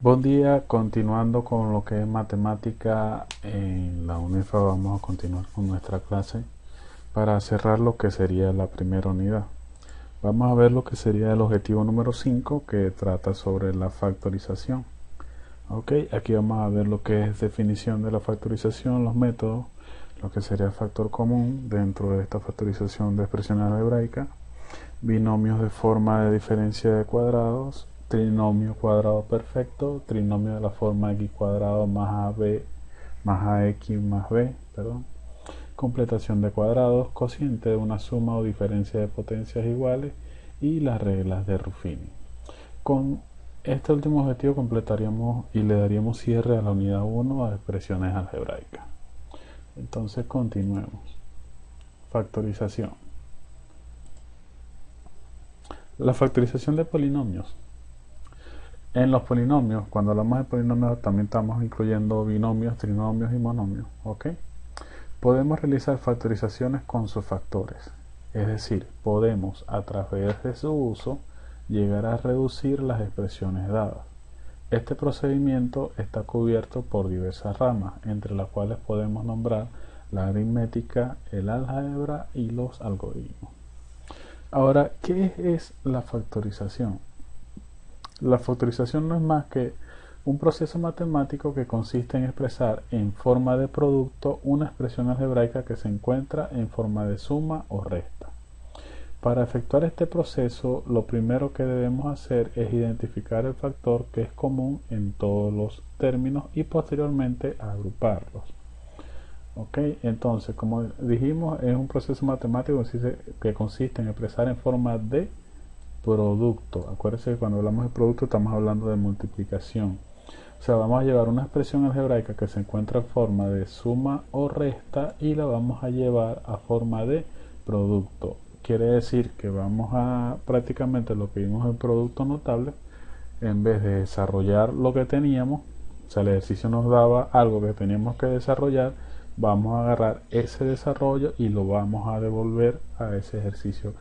Buen día, continuando con lo que es matemática en la UNIFA, vamos a continuar con nuestra clase para cerrar lo que sería la primera unidad. Vamos a ver lo que sería el objetivo número 5 que trata sobre la factorización. Ok, aquí vamos a ver lo que es definición de la factorización, los métodos, lo que sería factor común dentro de esta factorización de expresiones algebraicas, binomios de forma de diferencia de cuadrados, trinomio cuadrado perfecto, trinomio de la forma x cuadrado más ab más ax más b, completación de cuadrados, cociente de una suma o diferencia de potencias iguales y las reglas de Ruffini. Con este último objetivo completaríamos y le daríamos cierre a la unidad 1 a expresiones algebraicas. Entonces continuemos. Factorización. La factorización de polinomios. En los polinomios, cuando hablamos de polinomios, también estamos incluyendo binomios, trinomios y monomios. ¿Ok? Podemos realizar factorizaciones con sus factores. Es decir, podemos, a través de su uso, llegar a reducir las expresiones dadas. Este procedimiento está cubierto por diversas ramas, entre las cuales podemos nombrar la aritmética, el álgebra y los algoritmos. Ahora, ¿qué es la factorización? La factorización no es más que un proceso matemático que consiste en expresar en forma de producto una expresión algebraica que se encuentra en forma de suma o resta. Para efectuar este proceso, lo primero que debemos hacer es identificar el factor que es común en todos los términos y posteriormente agruparlos. Ok, entonces, como dijimos, es un proceso matemático que consiste en expresar en forma de producto. Acuérdense que cuando hablamos de producto estamos hablando de multiplicación. O sea, vamos a llevar una expresión algebraica que se encuentra en forma de suma o resta y la vamos a llevar a forma de producto. Quiere decir que vamos a prácticamente lo que vimos en producto notable, en vez de desarrollar lo que teníamos, o sea, el ejercicio nos daba algo que teníamos que desarrollar, vamos a agarrar ese desarrollo y lo vamos a devolver a ese ejercicio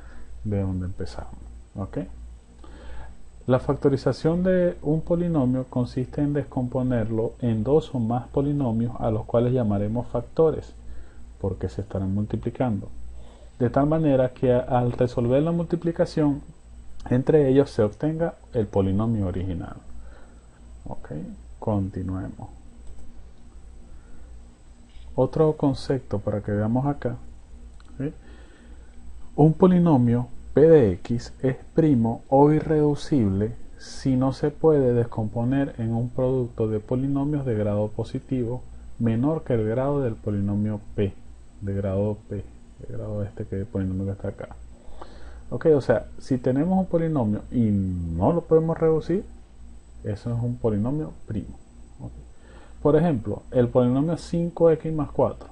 de donde empezamos. ¿Ok? La factorización de un polinomio consiste en descomponerlo en dos o más polinomios a los cuales llamaremos factores, porque se estarán multiplicando. De tal manera que al resolver la multiplicación, entre ellos se obtenga el polinomio original. Ok, continuemos. Otro concepto para que veamos acá. ¿Sí? Un polinomio p de x es primo o irreducible si no se puede descomponer en un producto de polinomios de grado positivo menor que el grado del polinomio p, de grado este que es el polinomio que está acá. Ok, o sea, si tenemos un polinomio y no lo podemos reducir, eso es un polinomio primo. Okay. Por ejemplo, el polinomio 5x más 4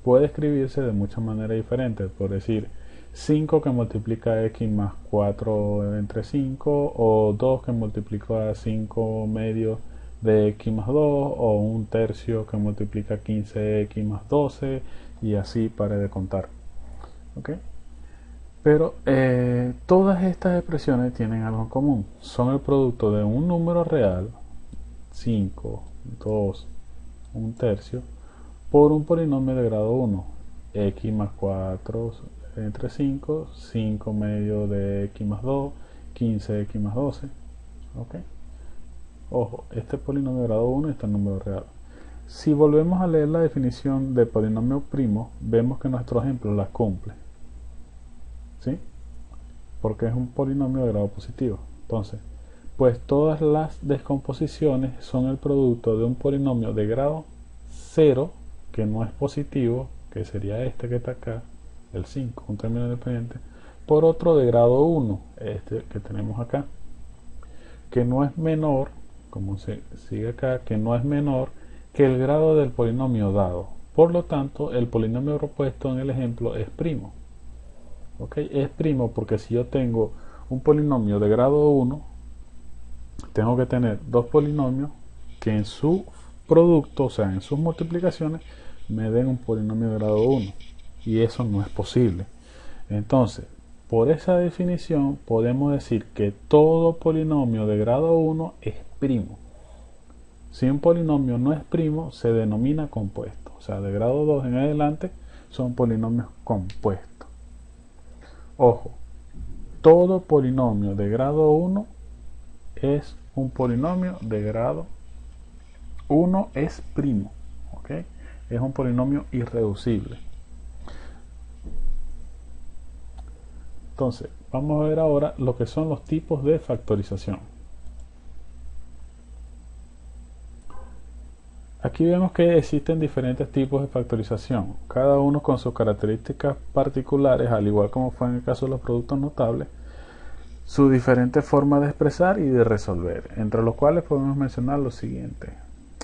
puede escribirse de muchas maneras diferentes, por decir 5 que multiplica x más 4 entre 5, o 2 que multiplica 5 medios de x más 2, o un tercio que multiplica 15x más 12, y así pare de contar. ¿Ok? Pero todas estas expresiones tienen algo en común. Son el producto de un número real, 5, 2, un tercio, por un polinomio de grado 1, x más 4 entre 5, 5 medio de x más 2, 15x más 12. ¿Ok? Ojo, este polinomio de grado 1 está en número real. Si volvemos a leer la definición de polinomio primo, vemos que nuestro ejemplo la cumple. ¿Sí? Porque es un polinomio de grado positivo. Entonces, pues todas las descomposiciones son el producto de un polinomio de grado 0, que no es positivo, que sería este que está acá, el 5, un término independiente, por otro de grado 1, este que tenemos acá, que no es menor, como se sigue acá, que no es menor que el grado del polinomio dado. Por lo tanto, el polinomio propuesto en el ejemplo es primo. ¿Ok? Es primo porque si yo tengo un polinomio de grado 1, tengo que tener dos polinomios que en su producto, o sea, en sus multiplicaciones, me den un polinomio de grado 1. Y eso no es posible. Entonces, por esa definición, podemos decir que todo polinomio de grado 1 es primo. Si un polinomio no es primo, se denomina compuesto. O sea, de grado 2 en adelante son polinomios compuestos. Ojo, todo polinomio de grado 1 es un polinomio de grado 1, es primo. ¿Ok? Es un polinomio irreducible. Entonces, vamos a ver ahora lo que son los tipos de factorización. Aquí vemos que existen diferentes tipos de factorización, cada uno con sus características particulares, al igual como fue en el caso de los productos notables, sus diferentes formas de expresar y de resolver, entre los cuales podemos mencionar lo siguiente.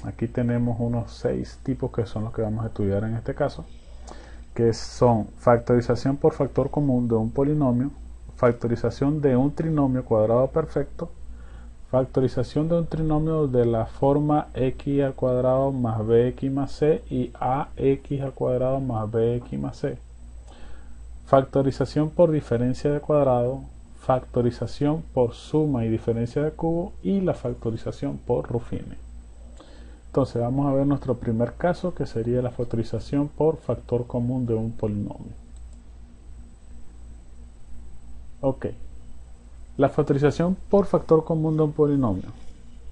Aquí tenemos unos 6 tipos que son los que vamos a estudiar en este caso, que son factorización por factor común de un polinomio, factorización de un trinomio cuadrado perfecto, factorización de un trinomio de la forma x al cuadrado más bx más c y ax al cuadrado más bx más c, factorización por diferencia de cuadrado, factorización por suma y diferencia de cubo y la factorización por Ruffini. Entonces vamos a ver nuestro primer caso, que sería la factorización por factor común de un polinomio. Ok. La factorización por factor común de un polinomio.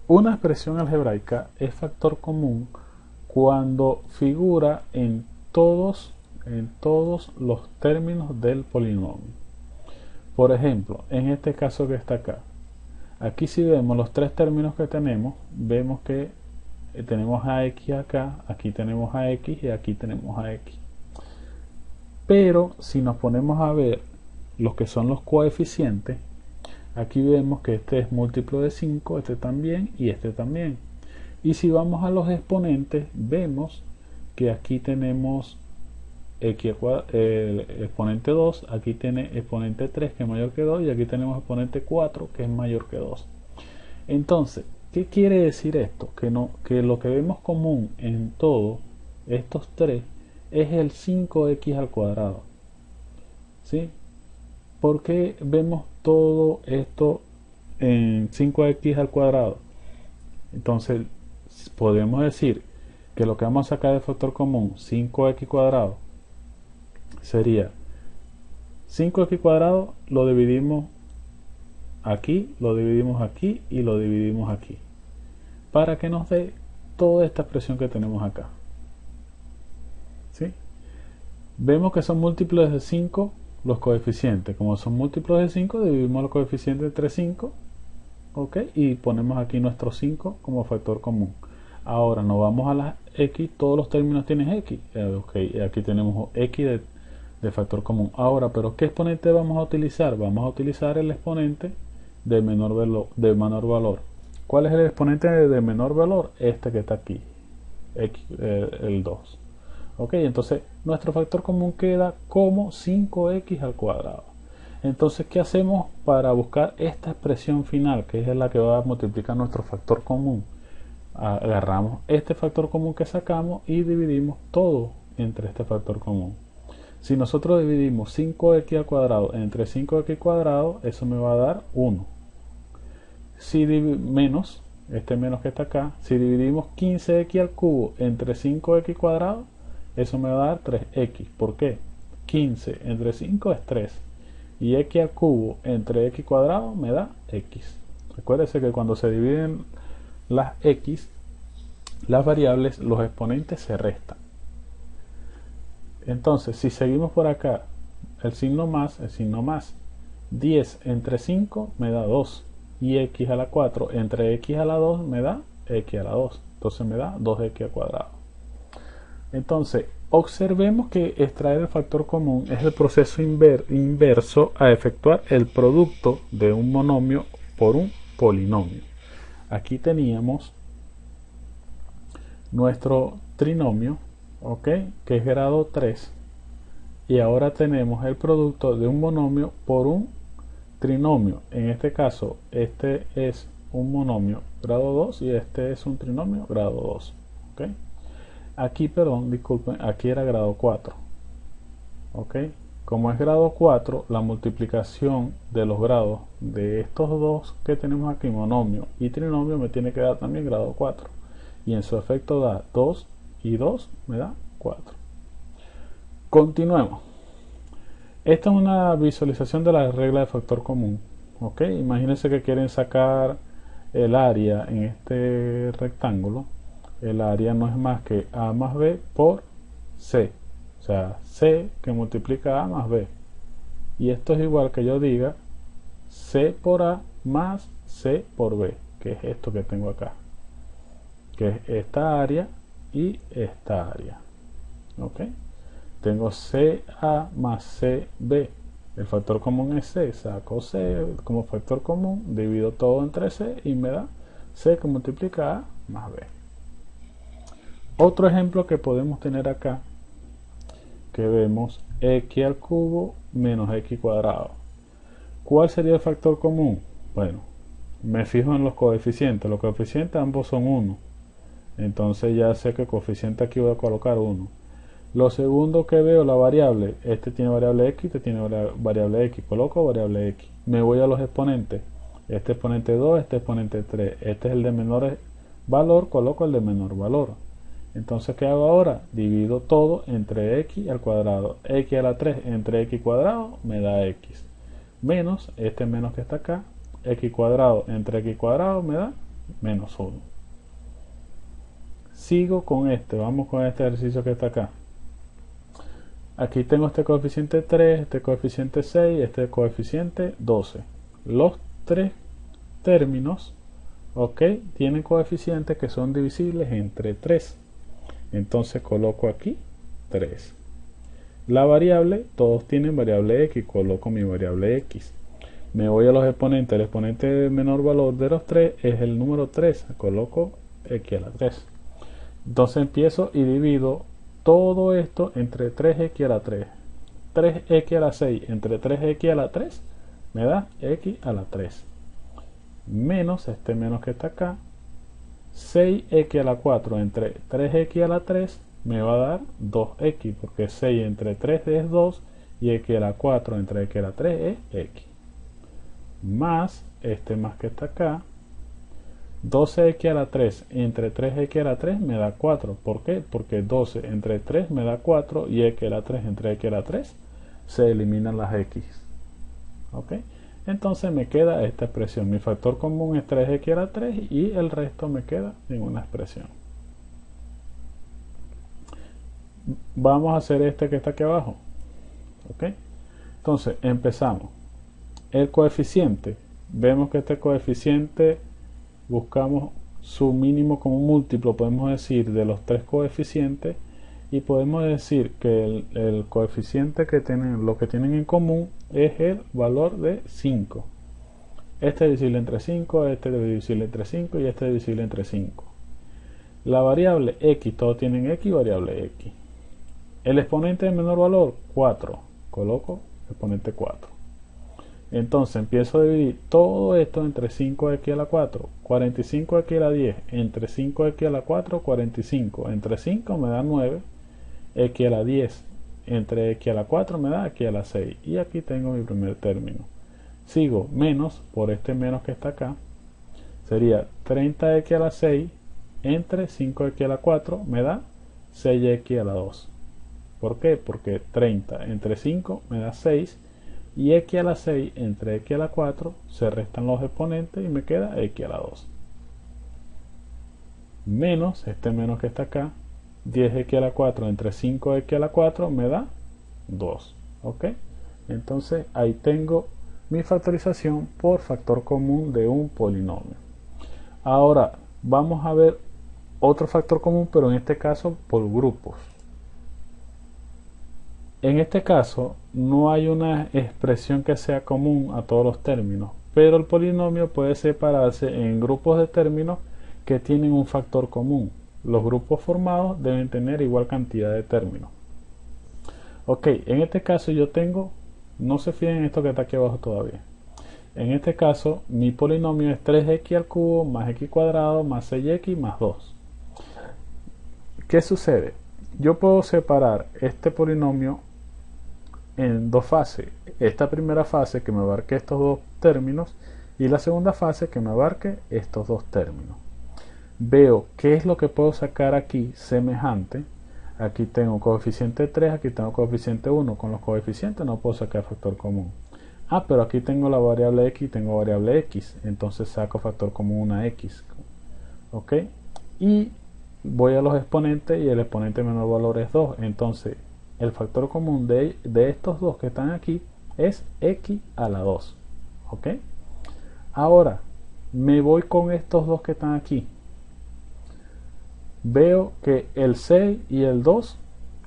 Una expresión algebraica es factor común cuando figura en todos los términos del polinomio. Por ejemplo, en este caso que está acá, aquí si vemos los 3 términos que tenemos, vemos que tenemos ax acá, aquí tenemos ax y aquí tenemos ax. Pero si nos ponemos a ver los que son los coeficientes, aquí vemos que este es múltiplo de 5, este también y este también. Y si vamos a los exponentes, vemos que aquí tenemos exponente 2, aquí tiene exponente 3 que es mayor que 2 y aquí tenemos exponente 4 que es mayor que 2. Entonces, ¿qué quiere decir esto? Que lo que vemos común en todos estos 3 es el 5x al cuadrado. ¿Sí? ¿Por qué vemos todo esto en 5x al cuadrado? Entonces podemos decir que lo que vamos a sacar de factor común, 5x cuadrado, sería 5x cuadrado, lo dividimos aquí, lo dividimos aquí y lo dividimos aquí, para que nos dé toda esta expresión que tenemos acá. ¿Sí? Vemos que son múltiplos de 5 los coeficientes. Como son múltiplos de 5, dividimos los coeficientes entre 5, ¿ok? Y ponemos aquí nuestro 5 como factor común. Ahora nos vamos a las x, todos los términos tienen x, ok, aquí tenemos x de factor común. Ahora, ¿pero qué exponente vamos a utilizar? Vamos a utilizar el exponente de menor valor. ¿Cuál es el exponente de menor valor? Este que está aquí, x, el 2. Ok, entonces nuestro factor común queda como 5x al cuadrado. Entonces, ¿qué hacemos para buscar esta expresión final, que es la que va a multiplicar nuestro factor común? Agarramos este factor común que sacamos y dividimos todo entre este factor común. Si nosotros dividimos 5x al cuadrado entre 5x cuadrado, eso me va a dar 1. Si menos, este menos que está acá, si dividimos 15x al cubo entre 5x cuadrado, eso me va a dar 3x. ¿Por qué? 15 entre 5 es 3. Y x al cubo entre x cuadrado me da x. Recuérdese que cuando se dividen las x, las variables, los exponentes se restan. Entonces, si seguimos por acá, el signo más, 10 entre 5 me da 2. Y x a la 4 entre x a la 2 me da x a la 2. Entonces me da 2x al cuadrado. Entonces, observemos que extraer el factor común es el proceso inverso a efectuar el producto de un monomio por un polinomio. Aquí teníamos nuestro trinomio, ¿ok?, que es grado 3, y ahora tenemos el producto de un monomio por un trinomio. En este caso, este es un monomio grado 2 y este es un trinomio grado 2. ¿Ok? Aquí, perdón, disculpen, aquí era grado 4. ¿Ok? Como es grado 4, la multiplicación de los grados de estos dos que tenemos aquí, monomio y trinomio, me tiene que dar también grado 4. y en su efecto da 2 y 2 me da 4. Continuemos. Esta es una visualización de la regla de factor común. ¿Ok? Imagínense que quieren sacar el área en este rectángulo. El área no es más que A más B por C. O sea, C que multiplica A más B. Y esto es igual que yo diga C por A más C por B, que es esto que tengo acá, que es esta área y esta área. ¿Ok? Tengo CA más CB. El factor común es C. Saco C como factor común, divido todo entre C y me da C que multiplica A más B. Otro ejemplo que podemos tener acá, que vemos x al cubo menos x cuadrado. ¿Cuál sería el factor común? Bueno, me fijo en los coeficientes. Los coeficientes ambos son 1. Entonces ya sé que el coeficiente aquí voy a colocar 1. Lo segundo que veo, la variable. Este tiene variable x, este tiene variable x. Coloco variable x. Me voy a los exponentes. Este exponente 2, este exponente 3. Este es el de menor valor, coloco el de menor valor. Entonces, ¿qué hago ahora? Divido todo entre x al cuadrado. X a la 3 entre x cuadrado me da x. Menos, este menos que está acá, x cuadrado entre x cuadrado me da menos 1. Sigo con este, vamos con este ejercicio que está acá. Aquí tengo este coeficiente 3, este coeficiente 6, este coeficiente 12. Los tres términos, ok, tienen coeficientes que son divisibles entre 3. Entonces coloco aquí 3. La variable, todos tienen variable x, coloco mi variable x. Me voy a los exponentes. El exponente de menor valor de los 3 es el número 3. Coloco x a la 3. Entonces empiezo y divido todo esto entre 3x a la 3. 3x a la 6 entre 3x a la 3 me da x a la 3. Menos este menos que está acá. 6x a la 4 entre 3x a la 3 me va a dar 2x, porque 6 entre 3 es 2 y x a la 4 entre x a la 3 es x. Más este más que está acá. 12x a la 3 entre 3x a la 3 me da 4. ¿Por qué? Porque 12 entre 3 me da 4 y x a la 3 entre x a la 3 se eliminan las x. ¿Ok? Entonces me queda esta expresión. Mi factor común es 3x a la 3 y el resto me queda en una expresión. Vamos a hacer este que está aquí abajo. ¿Ok? Entonces empezamos. El coeficiente. Vemos que este coeficiente buscamos su mínimo común múltiplo, podemos decir, de los tres coeficientes, y podemos decir que el coeficiente que tienen, lo que tienen en común es el valor de 5. Este es divisible entre 5, este es divisible entre 5 y este es divisible entre 5. La variable x, todos tienen x, variable x. El exponente de menor valor, 4. Coloco exponente 4. Entonces empiezo a dividir todo esto entre 5x a la 4, 45x a la 10, entre 5x a la 4, 45, entre 5 me da 9, x a la 10, entre x a la 4 me da x a la 6, y aquí tengo mi primer término. Sigo menos, por este menos que está acá, sería 30x a la 6, entre 5x a la 4 me da 6x a la 2. ¿Por qué? Porque 30 entre 5 me da 6, y x a la 6 entre x a la 4 se restan los exponentes y me queda x a la 2. Menos este menos que está acá, 10x a la 4 entre 5x a la 4 me da 2. ¿Ok? Entonces ahí tengo mi factorización por factor común de un polinomio. Ahora vamos a ver otro factor común, pero en este caso por grupos. En este caso no hay una expresión que sea común a todos los términos, pero el polinomio puede separarse en grupos de términos que tienen un factor común. Los grupos formados deben tener igual cantidad de términos. Ok, en este caso yo tengo, no se fíjen en esto que está aquí abajo todavía. En este caso mi polinomio es 3x al cubo más x cuadrado más 6x más 2. ¿Qué sucede? Yo puedo separar este polinomio en dos fases. Esta primera fase que me abarque estos dos términos y la segunda fase que me abarque estos dos términos. veo qué es lo que puedo sacar aquí semejante. Aquí tengo coeficiente 3, aquí tengo coeficiente 1. Con los coeficientes no puedo sacar factor común. Ah, pero aquí tengo la variable x y tengo variable x. Entonces saco factor común una x. ¿Ok? Y voy a los exponentes y el exponente menor valor es 2. Entonces el factor común de estos dos que están aquí es x a la 2. ¿Ok? Ahora me voy con estos dos que están aquí. Veo que el 6 y el 2,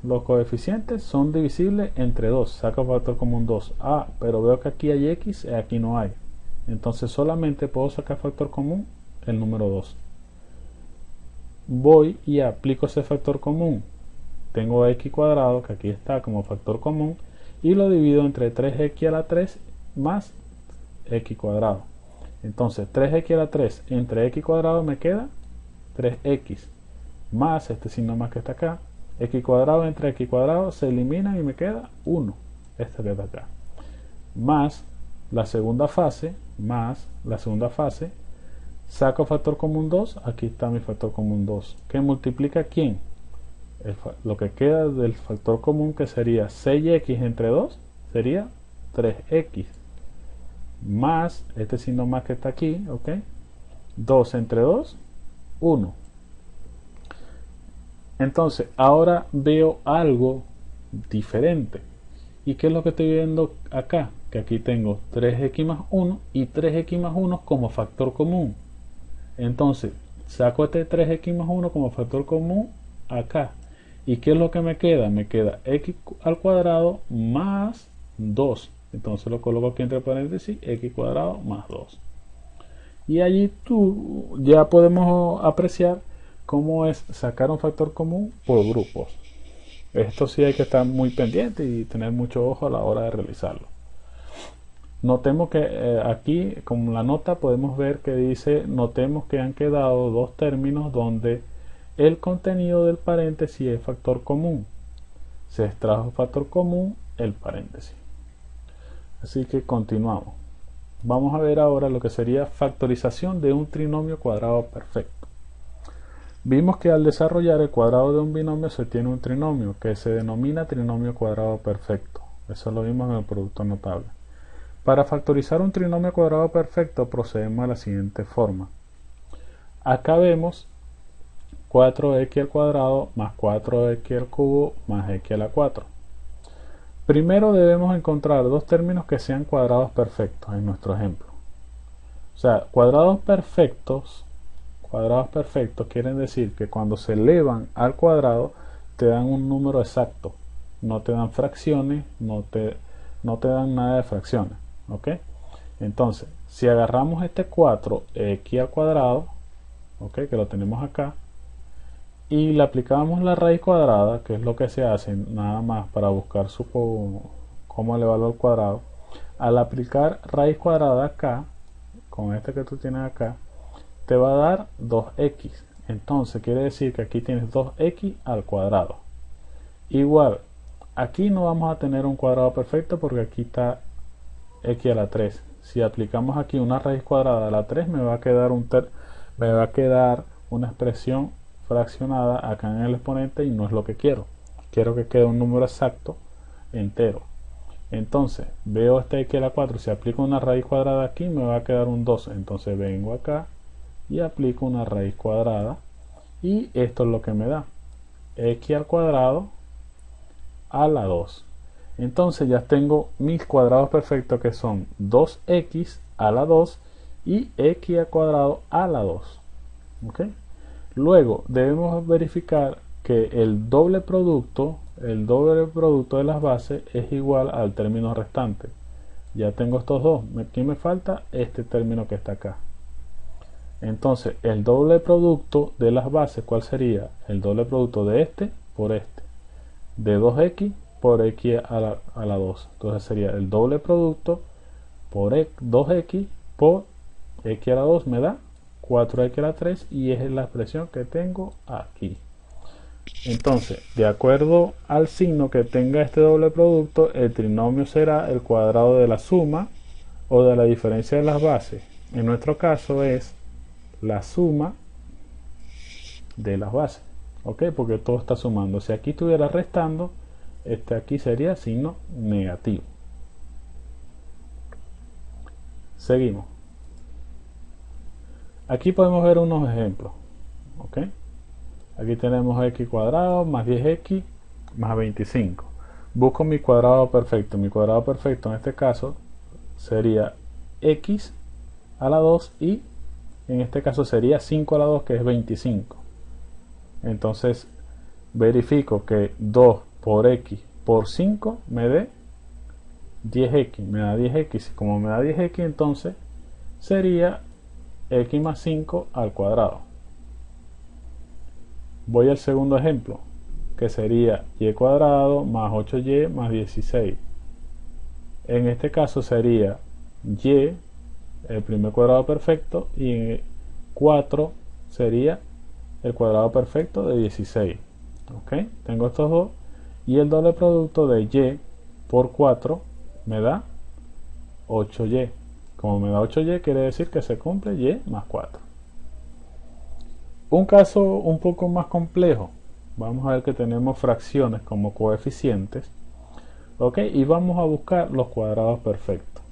los coeficientes son divisibles entre 2. Saco factor común 2. Ah, pero veo que aquí hay x y aquí no hay. Entonces solamente puedo sacar factor común el número 2. Voy y aplico ese factor común. Tengo x cuadrado, que aquí está como factor común, y lo divido entre 3x a la 3 más x cuadrado. Entonces 3x a la 3 entre x cuadrado me queda 3x más este signo más que está acá. X cuadrado entre x cuadrado se elimina y me queda 1, este que está acá, más la segunda fase, saco factor común 2, aquí está mi factor común 2, que multiplica ¿quién? Lo que queda del factor común, que sería 6x entre 2, sería 3x, más este signo más que está aquí, ¿ok? 2 entre 2, 1. Entonces, ahora veo algo diferente. ¿Y qué es lo que estoy viendo acá? Que aquí tengo 3x más 1 y 3x más 1 como factor común. Entonces, saco este 3x más 1 como factor común acá. ¿Y qué es lo que me queda? Me queda x al cuadrado más 2. Entonces lo coloco aquí entre paréntesis, x cuadrado más 2. Y allí ya podemos apreciar cómo es sacar un factor común por grupos. Esto sí hay que estar muy pendiente y tener mucho ojo a la hora de realizarlo. Notemos que aquí, como la nota, podemos ver que dice, notemos que han quedado dos términos donde el contenido del paréntesis es factor común. Se extrajo factor común el paréntesis. Así que continuamos. Vamos a ver ahora lo que sería factorización de un trinomio cuadrado perfecto. Vimos que al desarrollar el cuadrado de un binomio se tiene un trinomio que se denomina trinomio cuadrado perfecto. Eso lo vimos en el producto notable. Para factorizar un trinomio cuadrado perfecto procedemos de la siguiente forma. Acá vemos 4x al cuadrado más 4x al cubo más x a la 4. Primero debemos encontrar dos términos que sean cuadrados perfectos en nuestro ejemplo. O sea, cuadrados perfectos quieren decir que cuando se elevan al cuadrado te dan un número exacto, no te dan fracciones, no te dan nada de fracciones, ¿ok? Entonces, si agarramos este 4x al cuadrado, ¿ok? Que lo tenemos acá, y le aplicamos la raíz cuadrada, que es lo que se hace nada más para buscar cómo elevarlo al cuadrado. Al aplicar raíz cuadrada acá, con este que tú tienes acá, te va a dar 2x. Entonces quiere decir que aquí tienes 2x al cuadrado. Igual, aquí no vamos a tener un cuadrado perfecto porque aquí está x a la 3. Si aplicamos aquí una raíz cuadrada a la 3, me va a quedar una expresión fraccionada acá en el exponente y no es lo que quiero. Quiero que quede un número exacto entero. Entonces veo este x a la 4, si aplico una raíz cuadrada aquí me va a quedar un 2. Entonces vengo acá y aplico una raíz cuadrada y esto es lo que me da x al cuadrado a la 2. Entonces ya tengo mis cuadrados perfectos, que son 2x a la 2 y x al cuadrado a la 2. ¿Ok? Luego debemos verificar que el doble producto de las bases es igual al término restante. Ya tengo estos dos. Aquí me falta este término que está acá. Entonces el doble producto de las bases, ¿cuál sería? El doble producto de este por este, de 2x por x a la 2. Entonces sería el doble producto por 2x por x a la 2 me da 4x a la 3 y es la expresión que tengo aquí. Entonces, de acuerdo al signo que tenga este doble producto, el trinomio será el cuadrado de la suma o de la diferencia de las bases. En nuestro caso es la suma de las bases, ok, porque todo está sumando. Si aquí estuviera restando, aquí sería signo negativo. Seguimos. Aquí podemos ver unos ejemplos, ok. Aquí tenemos x cuadrado más 10x más 25. Busco mi cuadrado perfecto. Mi cuadrado perfecto en este caso sería x a la 2 y en este caso sería 5 a la 2, que es 25. Entonces verifico que 2 por x por 5 me dé 10x, me da 10x. Como me da 10x, entonces sería x más 5 al cuadrado. Voy al segundo ejemplo, que sería y cuadrado más 8y más 16. En este caso sería y, el primer cuadrado perfecto, y 4 sería el cuadrado perfecto de 16. Ok, tengo estos dos, y el doble producto de y por 4 me da 8y. Como me da 8y, quiere decir que se cumple y más 4. Un caso un poco más complejo. Vamos a ver que tenemos fracciones como coeficientes. Ok, y vamos a buscar los cuadrados perfectos.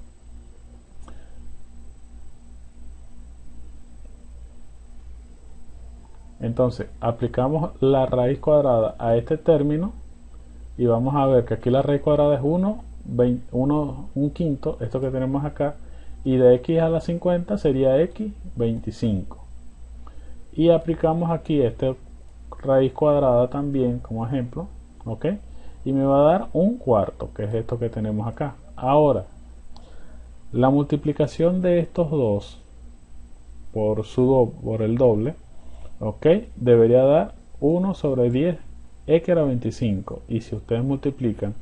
Entonces aplicamos la raíz cuadrada a este término y vamos a ver que aquí la raíz cuadrada es 1 quinto, esto que tenemos acá, y de x a la 50 sería x 25. Y aplicamos aquí este raíz cuadrada también como ejemplo, ok, y me va a dar un cuarto, que es esto que tenemos acá. Ahora, la multiplicación de estos dos por el doble, ok, debería dar 1 sobre 10 x a la 25. Y si ustedes multiplican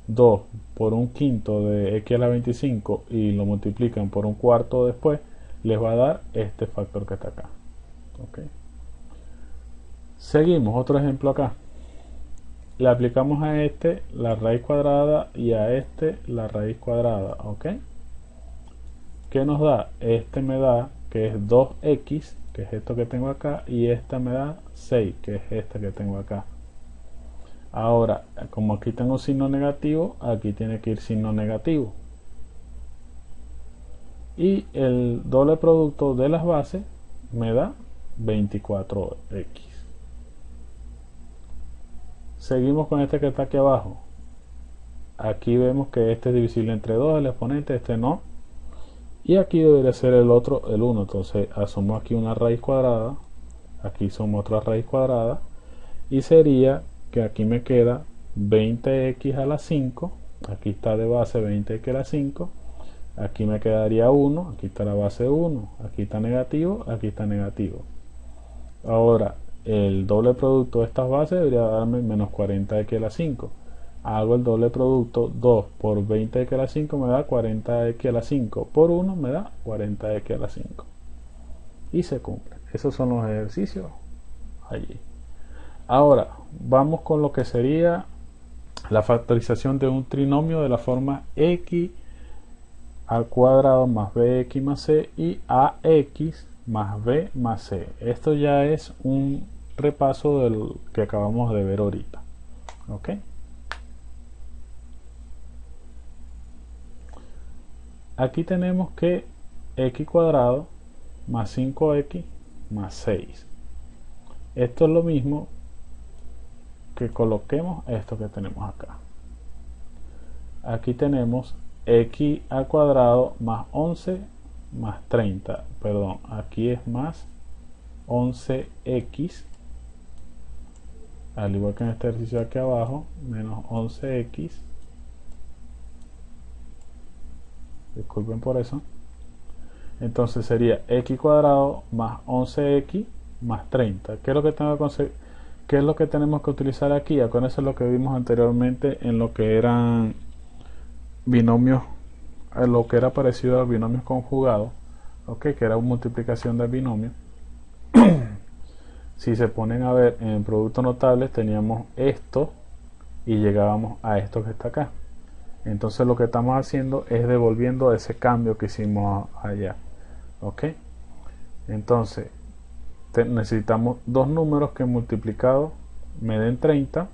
2 por un quinto de x a la 25 y lo multiplican por un cuarto después, les va a dar este factor que está acá. Okay. Seguimos, otro ejemplo acá. Le aplicamos a este la raíz cuadrada y a este la raíz cuadrada. Ok. ¿Qué nos da? Este me da que es 2x, que es esto que tengo acá, y esta me da 6, que es esta que tengo acá. Ahora, como aquí tengo signo negativo, aquí tiene que ir signo negativo. Y el doble producto de las bases me da 24x. Seguimos con este que está aquí abajo. Aquí vemos que este es divisible entre 2, el exponente, este no. Y aquí debería ser el otro, el 1. Entonces asumo aquí una raíz cuadrada. Aquí sumo otra raíz cuadrada. Y sería que aquí me queda 20x a la 5. Aquí está de base 20x a la 5. Aquí me quedaría 1. Aquí está la base 1. Aquí está negativo. Aquí está negativo. Ahora, el doble producto de estas bases debería darme menos 40x a la 5. Hago el doble producto, 2 por 20x a la 5 me da 40x a la 5. Por 1 me da 40x a la 5. Y se cumple. Esos son los ejercicios allí. Ahora, vamos con lo que sería la factorización de un trinomio de la forma x al cuadrado más bx más c y ax más b más c. Esto ya es un repaso del que acabamos de ver ahorita. ¿Ok? Aquí tenemos que x cuadrado más 5x más 6. Esto es lo mismo que coloquemos esto que tenemos acá. Aquí tenemos x al cuadrado más 11 más 30. Perdón, aquí es más 11x, al igual que en este ejercicio aquí abajo, menos 11x. Disculpen por eso. Entonces sería x cuadrado más 11x más 30. ¿Qué es lo que tengo que conseguir? ¿Qué es lo que tenemos que utilizar aquí? Acuérdense lo que vimos anteriormente en lo que eran binomios, en lo que era parecido a binomios conjugados, ¿ok? Que era multiplicación de binomios. Si se ponen a ver en productos notables, teníamos esto y llegábamos a esto que está acá. Entonces lo que estamos haciendo es devolviendo ese cambio que hicimos allá. ¿Ok? Entonces necesitamos dos números que multiplicados me den 30,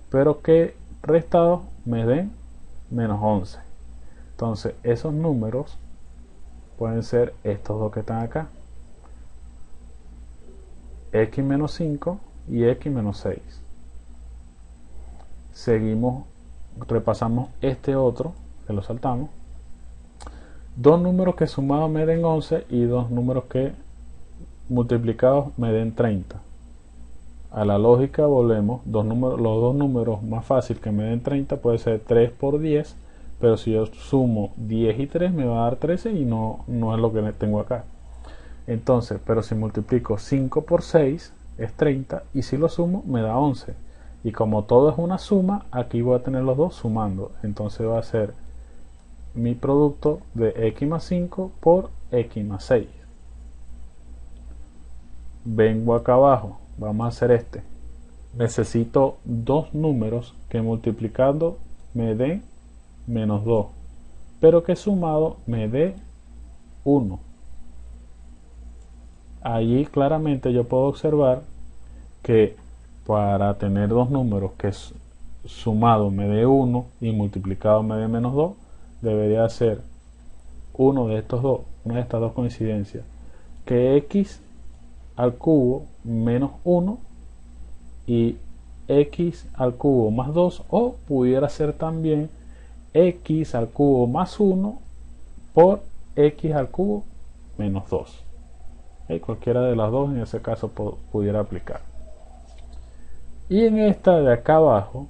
pero que restados me den menos 11. Entonces esos números pueden ser estos dos que están acá, x menos 5 y x menos 6. Seguimos, repasamos este otro, que lo saltamos. Dos números que sumados me den 11 y dos números que multiplicados me den 30. A la lógica volvemos, los dos números más fáciles que me den 30 puede ser 3 por 10, pero si yo sumo 10 y 3 me va a dar 13 y no es lo que tengo acá. Entonces, pero si multiplico 5 por 6 es 30 y si lo sumo me da 11. Y como todo es una suma, aquí voy a tener los dos sumando. Entonces va a ser mi producto de x más 5 por x más 6. Vengo acá abajo, vamos a hacer este. Necesito dos números que multiplicando me den menos 2, pero que sumado me dé 1. Allí claramente yo puedo observar que para tener dos números que sumado me dé 1 y multiplicado me dé menos 2, debería ser uno de estos dos, una de estas dos coincidencias, que x al cubo menos 1 y x al cubo más 2, o pudiera ser también x al cubo más 1 por x al cubo menos 2. Cualquiera de las dos en ese caso pudiera aplicar. Y en esta de acá abajo,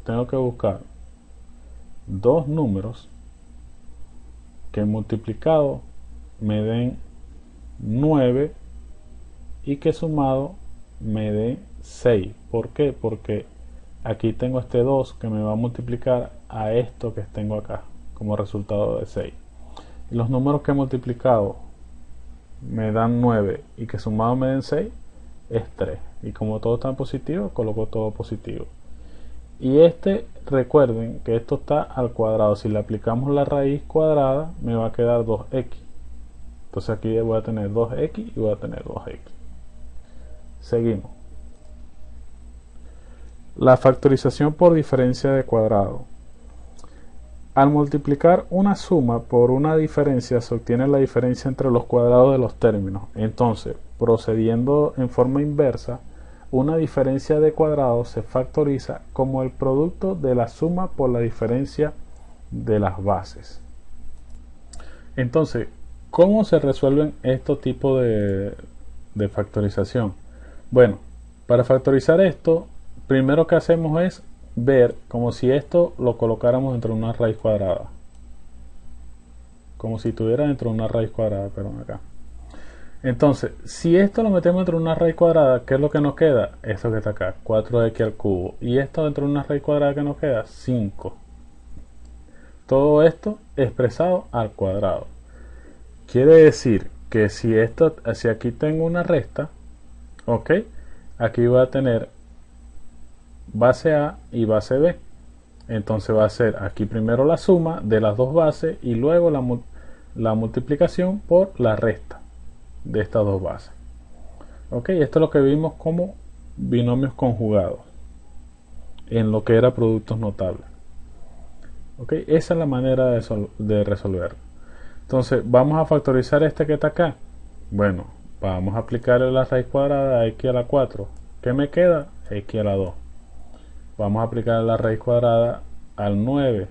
tengo que buscar dos números que multiplicado me den 9 y que sumado me den 6. ¿Por qué? Porque aquí tengo este 2 que me va a multiplicar a esto que tengo acá como resultado de 6. Y los números que multiplicado me dan 9 y que sumado me den 6 es 3. Y como todo está en positivo, coloco todo positivo. Y recuerden que esto está al cuadrado. Si le aplicamos la raíz cuadrada, me va a quedar 2x. Entonces aquí voy a tener 2x y voy a tener 2x. Seguimos. La factorización por diferencia de cuadrado. Al multiplicar una suma por una diferencia se obtiene la diferencia entre los cuadrados de los términos. Entonces, procediendo en forma inversa, una diferencia de cuadrados se factoriza como el producto de la suma por la diferencia de las bases. Entonces, ¿cómo se resuelven estos tipos de factorización? Bueno, para factorizar esto, primero que hacemos es ver como si esto lo colocáramos dentro de una raíz cuadrada, como si estuviera dentro de una raíz cuadrada, perdón, acá. Entonces, si esto lo metemos dentro de una raíz cuadrada, ¿qué es lo que nos queda? Esto que está acá, 4x al cubo. Y esto dentro de una raíz cuadrada, que nos queda 5. Todo esto expresado al cuadrado. Quiere decir que si aquí tengo una resta, ok, aquí voy a tener base A y base B. Entonces va a ser aquí primero la suma de las dos bases y luego la multiplicación por la resta de estas dos bases. Ok, esto es lo que vimos como binomios conjugados en lo que era productos notables. Ok, esa es la manera de resolverlo. Entonces vamos a factorizar este que está acá. Bueno, vamos a aplicarle la raíz cuadrada a x a la 4. ¿Qué me queda? X a la 2. Vamos a aplicar la raíz cuadrada al 9.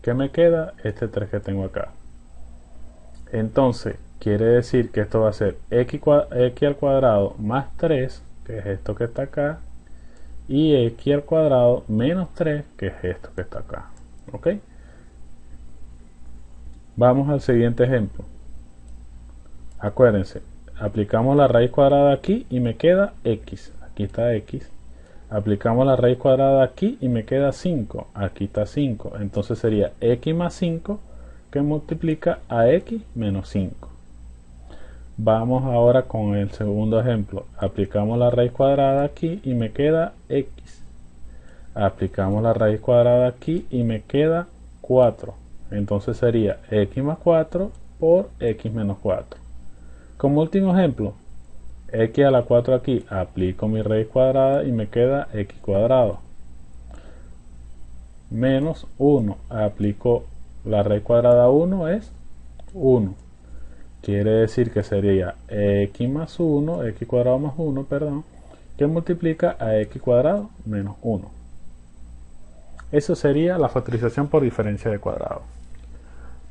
¿Qué me queda? Este 3 que tengo acá. Entonces, quiere decir que esto va a ser x al cuadrado más 3, que es esto que está acá, y x al cuadrado menos 3, que es esto que está acá. ¿Ok? Vamos al siguiente ejemplo. Acuérdense, aplicamos la raíz cuadrada aquí y me queda x. Aquí está x. Aplicamos la raíz cuadrada aquí y me queda 5. Aquí está 5. Entonces sería x más 5 que multiplica a x menos 5. Vamos ahora con el segundo ejemplo. Aplicamos la raíz cuadrada aquí y me queda x. Aplicamos la raíz cuadrada aquí y me queda 4. Entonces sería x más 4 por x menos 4. Como último ejemplo, x a la 4 aquí, aplico mi raíz cuadrada y me queda x cuadrado. Menos 1, aplico la raíz cuadrada 1 es 1. Quiere decir que sería x más 1, x cuadrado más 1, perdón, que multiplica a x cuadrado menos 1. Eso sería la factorización por diferencia de cuadrado.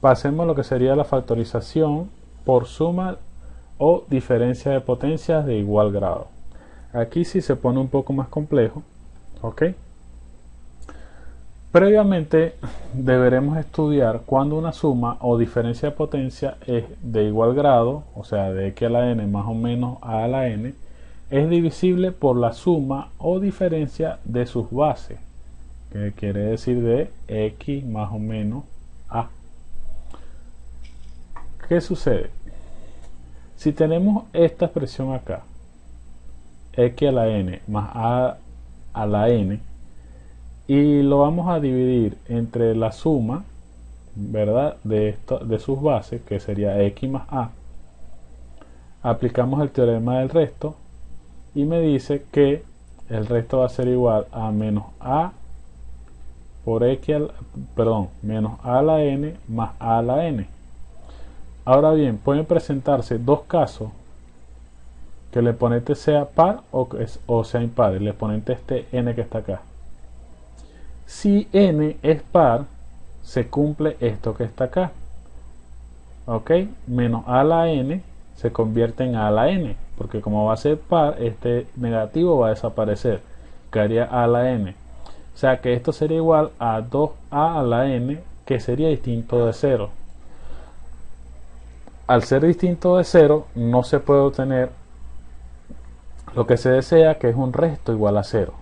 Pasemos a lo que sería la factorización por suma o diferencia de potencias de igual grado. Aquí sí se pone un poco más complejo, ¿ok? Previamente deberemos estudiar cuando una suma o diferencia de potencia es de igual grado, o sea de x a la n más o menos a la n, es divisible por la suma o diferencia de sus bases, que quiere decir de x más o menos a. ¿Qué sucede? Si tenemos esta expresión acá, x a la n más a la n, y lo vamos a dividir entre la suma, ¿verdad?, de sus bases, que sería x más a, aplicamos el teorema del resto y me dice que el resto va a ser igual a menos a por menos a a la n más a a la n. Ahora bien, pueden presentarse dos casos, que el exponente sea par o sea impar, el exponente este n que está acá. Si n es par, se cumple esto que está acá, ok, menos a la n se convierte en a la n, porque como va a ser par, este negativo va a desaparecer, quedaría a la n, o sea que esto sería igual a 2a a la n, que sería distinto de 0. Al ser distinto de 0, no se puede obtener lo que se desea, que es un resto igual a 0.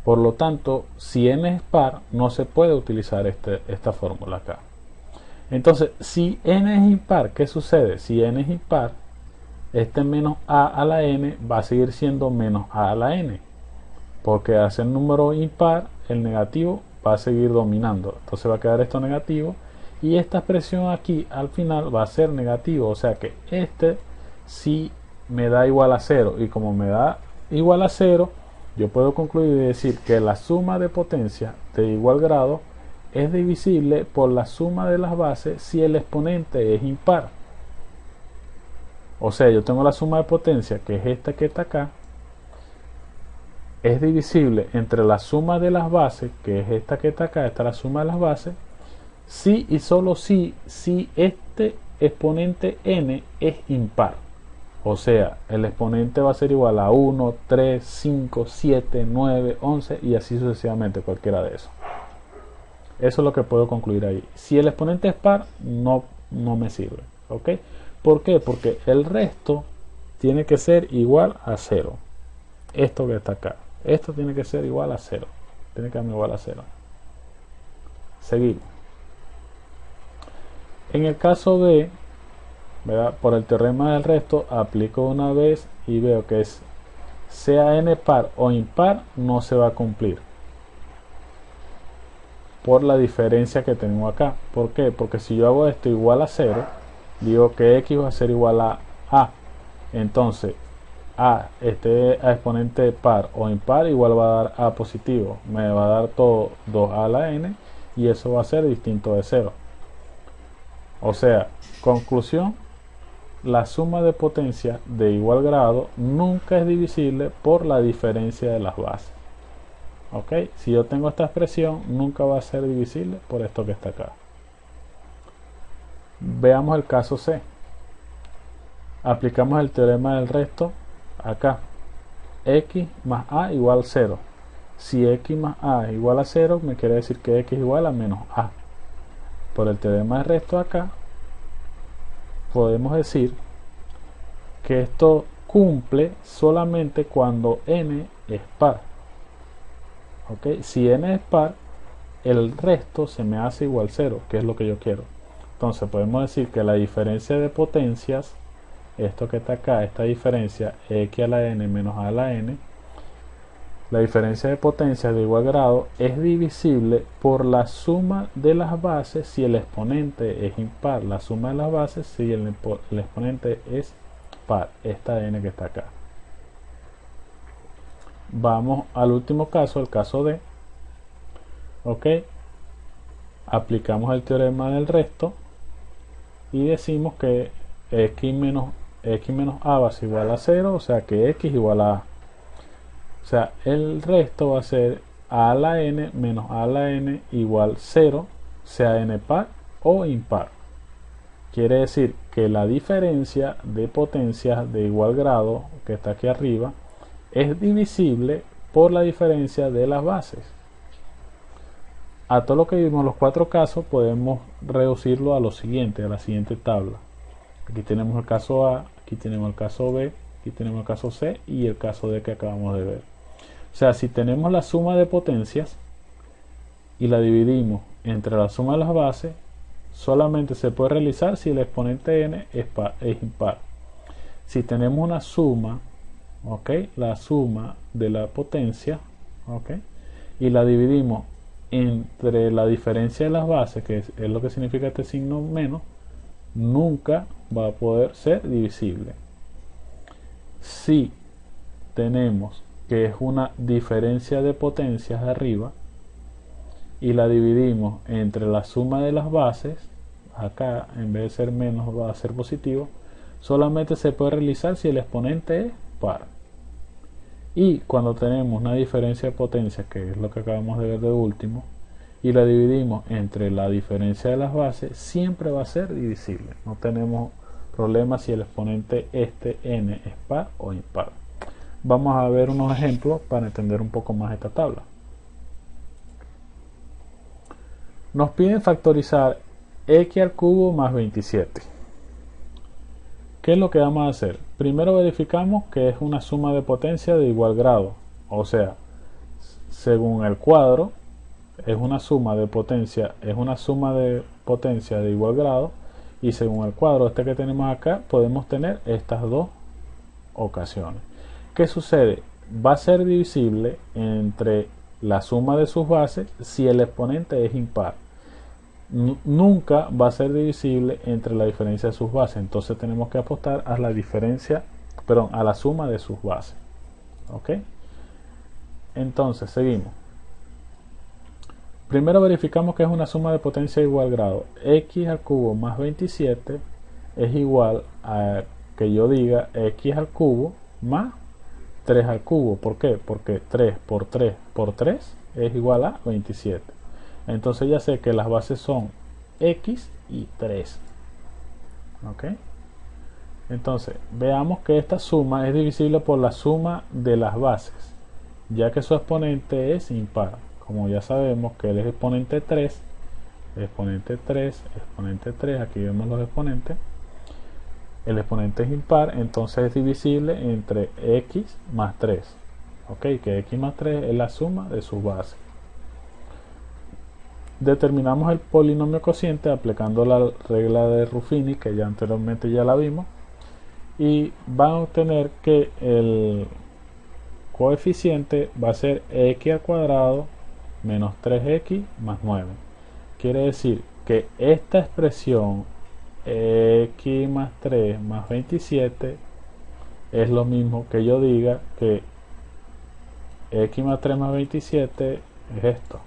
Por lo tanto, si n es par, no se puede utilizar esta fórmula acá. Entonces, si n es impar, ¿qué sucede? Si n es impar, este menos a la n va a seguir siendo menos a a la n, porque al ser número impar, el negativo va a seguir dominando. Entonces va a quedar esto negativo, y esta expresión aquí al final va a ser negativo, o sea que este sí me da igual a 0, y como me da igual a 0, yo puedo concluir y decir que la suma de potencia de igual grado es divisible por la suma de las bases si el exponente es impar. O sea, yo tengo la suma de potencia, que es esta que está acá, es divisible entre la suma de las bases, que es esta que está acá, esta es la suma de las bases, si y solo si este exponente n es impar. O sea, el exponente va a ser igual a 1, 3, 5, 7, 9, 11 y así sucesivamente, cualquiera de esos. Eso es lo que puedo concluir ahí. Si el exponente es par, no me sirve. ¿Ok? ¿Por qué? Porque el resto tiene que ser igual a 0. Esto que está acá. Esto tiene que ser igual a 0. Tiene que darme igual a 0. Seguimos. En el caso de, ¿verdad?, por el teorema del resto, aplico una vez y veo que sea n par o impar, no se va a cumplir por la diferencia que tengo acá. ¿Por qué? Porque si yo hago esto igual a 0, digo que x va a ser igual a a. Entonces, este exponente par o impar igual va a dar a positivo. Me va a dar todo 2a a la n, y eso va a ser distinto de 0. O sea, conclusión, la suma de potencia de igual grado nunca es divisible por la diferencia de las bases. ¿Ok? Si yo tengo esta expresión, nunca va a ser divisible por esto que está acá. Veamos el caso C. Aplicamos el teorema del resto acá. X más a igual 0. Si x más a es igual a 0, me quiere decir que x es igual a menos a. Por el teorema del resto acá, podemos decir que esto cumple solamente cuando n es par. ¿Ok? Si n es par, el resto se me hace igual 0, que es lo que yo quiero. Entonces podemos decir que la diferencia de potencias, esto que está acá, esta diferencia x a la n menos a la n, la diferencia de potencias de igual grado es divisible por la suma de las bases si el exponente es impar, la suma de las bases si el exponente es par, esta n que está acá. Vamos al último caso, el caso D. Ok, aplicamos el teorema del resto y decimos que x menos a va a ser igual a 0, o sea que x igual a a. O sea, el resto va a ser a a la n menos a a la n igual 0, sea n par o impar. Quiere decir que la diferencia de potencias de igual grado, que está aquí arriba, es divisible por la diferencia de las bases. A todo lo que vimos los cuatro casos podemos reducirlo a lo siguiente, a la siguiente tabla. Aquí tenemos el caso A, aquí tenemos el caso B, aquí tenemos el caso C y el caso D que acabamos de ver. O sea, si tenemos la suma de potencias y la dividimos entre la suma de las bases, solamente se puede realizar si el exponente n es impar. Si tenemos una suma, ¿ok?, la suma de la potencia, ¿ok?, y la dividimos entre la diferencia de las bases, que es lo que significa este signo menos, nunca va a poder ser divisible. Si tenemos que es una diferencia de potencias de arriba y la dividimos entre la suma de las bases, acá en vez de ser menos va a ser positivo, solamente se puede realizar si el exponente es par. Y cuando tenemos una diferencia de potencia, que es lo que acabamos de ver de último, y la dividimos entre la diferencia de las bases, siempre va a ser divisible. No tenemos problema si el exponente n es par o impar. Vamos a ver unos ejemplos para entender un poco más esta tabla. Nos piden factorizar x al cubo más 27. ¿Qué es lo que vamos a hacer? Primero verificamos que es una suma de potencia de igual grado. O sea, según el cuadro, es una suma de potencia de igual grado. Y según el cuadro este que tenemos acá, podemos tener estas dos ocasiones. ¿Qué sucede? Va a ser divisible entre la suma de sus bases si el exponente es impar. Nunca va a ser divisible entre la diferencia de sus bases. Entonces tenemos que apostar a la diferencia, perdón, a la suma de sus bases. ¿Ok? Entonces seguimos. Primero verificamos que es una suma de potencia de igual grado. X al cubo más 27 es igual a que yo diga x al cubo más 3 al cubo. ¿Por qué? Porque 3 por 3 por 3 es igual a 27. Entonces ya sé que las bases son x y 3. ¿Ok? Entonces veamos que esta suma es divisible por la suma de las bases, ya que su exponente es impar. Como ya sabemos que el exponente 3, exponente 3, exponente 3, aquí vemos los exponentes. El exponente es impar, entonces es divisible entre x más 3. ¿Ok? Que x más 3 es la suma de sus bases. Determinamos el polinomio cociente aplicando la regla de Ruffini, que ya anteriormente ya la vimos, y van a obtener que el coeficiente va a ser x al cuadrado menos 3x más 9. Quiere decir que esta expresión x más 3 más 27 es lo mismo que yo diga que x más 3 más 27 es esto,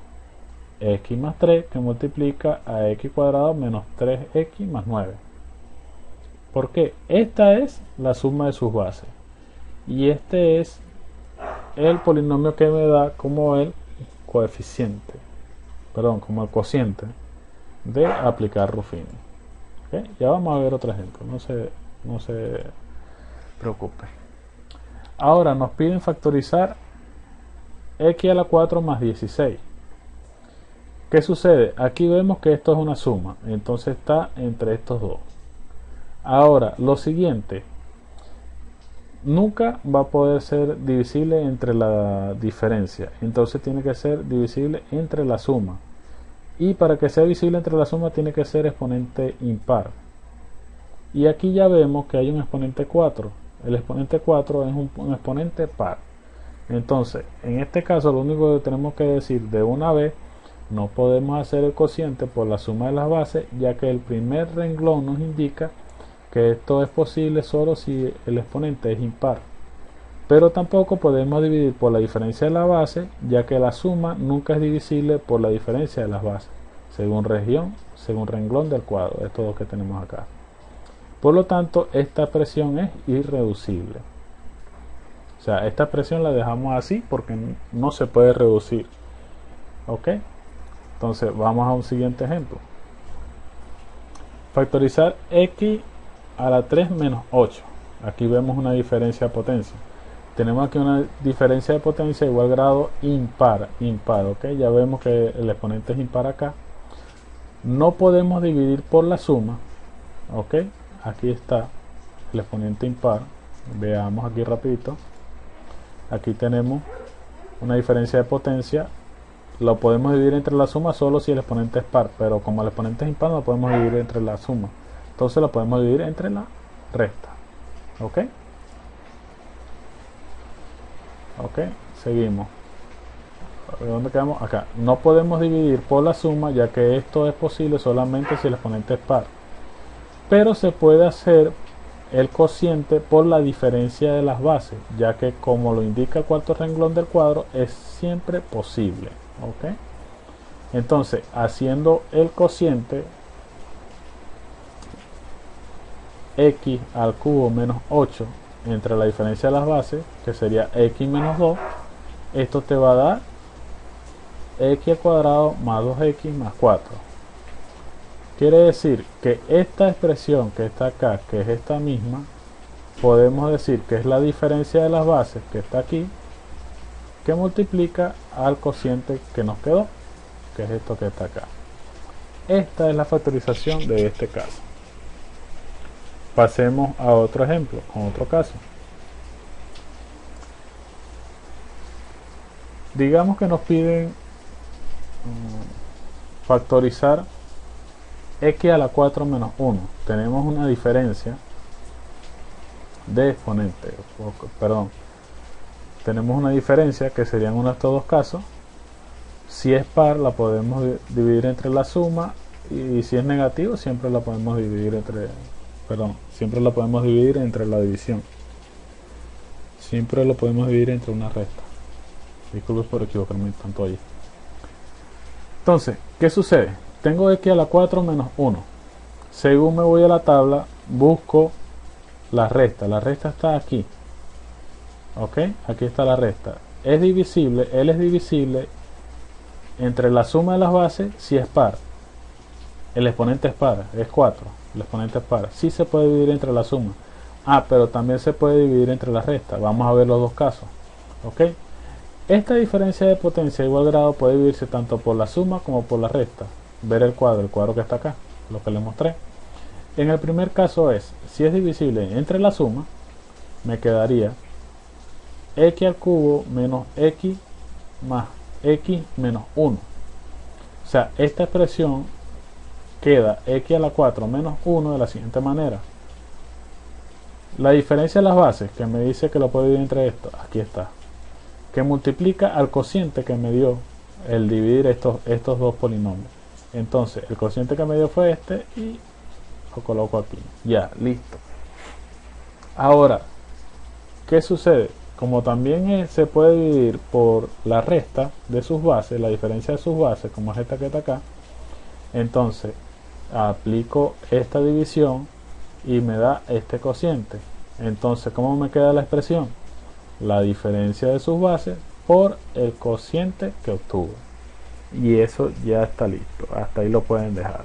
x más 3 que multiplica a x cuadrado menos 3x más 9. Porque esta es la suma de sus bases y este es el polinomio que me da como el coeficiente, perdón, como el cociente de aplicar Ruffini. ¿Okay? Ya vamos a ver otro ejemplo, no se preocupe. Ahora nos piden factorizar x a la 4 más 16. ¿Qué sucede? Aquí vemos que esto es una suma, entonces está entre estos dos. Ahora, lo siguiente, nunca va a poder ser divisible entre la diferencia, entonces tiene que ser divisible entre la suma. Y para que sea visible entre la suma tiene que ser exponente impar. Y aquí ya vemos que hay un exponente 4. El exponente 4 es un exponente par. Entonces, en este caso lo único que tenemos que decir de una vez, no podemos hacer el cociente por la suma de las bases, ya que el primer renglón nos indica que esto es posible solo si el exponente es impar. Pero tampoco podemos dividir por la diferencia de la base, ya que la suma nunca es divisible por la diferencia de las bases, según región, según renglón del cuadro, esto es lo que tenemos acá. Por lo tanto, esta expresión es irreducible. O sea, esta expresión la dejamos así porque no se puede reducir. ¿Ok? Entonces, vamos a un siguiente ejemplo. Factorizar x a la 3 menos 8. Aquí vemos una diferencia de potencia. Tenemos aquí una diferencia de potencia igual grado impar, ¿ok? Ya vemos que el exponente es impar acá. No podemos dividir por la suma, ¿ok? Aquí está el exponente impar. Veamos aquí rapidito. Aquí tenemos una diferencia de potencia. Lo podemos dividir entre la suma solo si el exponente es par, pero como el exponente es impar no lo podemos dividir entre la suma. Entonces lo podemos dividir entre la resta, ¿ok? Ok, seguimos. ¿Dónde quedamos? Acá. No podemos dividir por la suma, ya que esto es posible solamente si el exponente es par. Pero se puede hacer el cociente por la diferencia de las bases, ya que como lo indica el cuarto renglón del cuadro, es siempre posible. Ok. Entonces, haciendo el cociente, x al cubo menos 8 entre la diferencia de las bases, que sería x menos 2, esto te va a dar x al cuadrado más 2x más 4. Quiere decir que esta expresión que está acá, que es esta misma, podemos decir que es la diferencia de las bases que está aquí, que multiplica al cociente que nos quedó, que es esto que está acá. Esta es la factorización de este caso. Pasemos a otro ejemplo, con otro caso. Digamos que nos piden factorizar x a la 4 menos 1. Tenemos una diferencia de exponente, perdón, tenemos una diferencia que serían uno de estos dos casos. Si es par la podemos dividir entre la suma, y si es negativo siempre la podemos dividir entre, siempre la podemos dividir entre la división. Siempre lo podemos dividir entre una resta. Disculpen por equivocarme tanto ahí. Entonces, ¿qué sucede? Tengo x a la 4 menos 1. Según me voy a la tabla, busco la resta. La resta está aquí. ¿Ok? Aquí está la resta. Es divisible, él es divisible entre la suma de las bases si es par. El exponente es par, es 4. El exponente es par. Sí se puede dividir entre la suma. Pero también se puede dividir entre la resta. Vamos a ver los dos casos. ¿Ok? Esta diferencia de potencia igual grado puede dividirse tanto por la suma como por la resta. Ver el cuadro que está acá, lo que les mostré. En el primer caso si es divisible entre la suma, me quedaría x al cubo menos x más x menos 1. O sea, esta expresión queda x a la 4 menos 1 de la siguiente manera. La diferencia de las bases, que me dice que lo puedo dividir entre esto, aquí está, que multiplica al cociente que me dio el dividir estos dos polinomios. Entonces, el cociente que me dio fue este y lo coloco aquí. Ya, listo. Ahora, ¿qué sucede? Como también se puede dividir por la resta de sus bases, la diferencia de sus bases, como es esta que está acá, entonces aplico esta división y me da este cociente. Entonces, ¿cómo me queda la expresión? La diferencia de sus bases por el cociente que obtuve. Y eso ya está listo. Hasta ahí lo pueden dejar.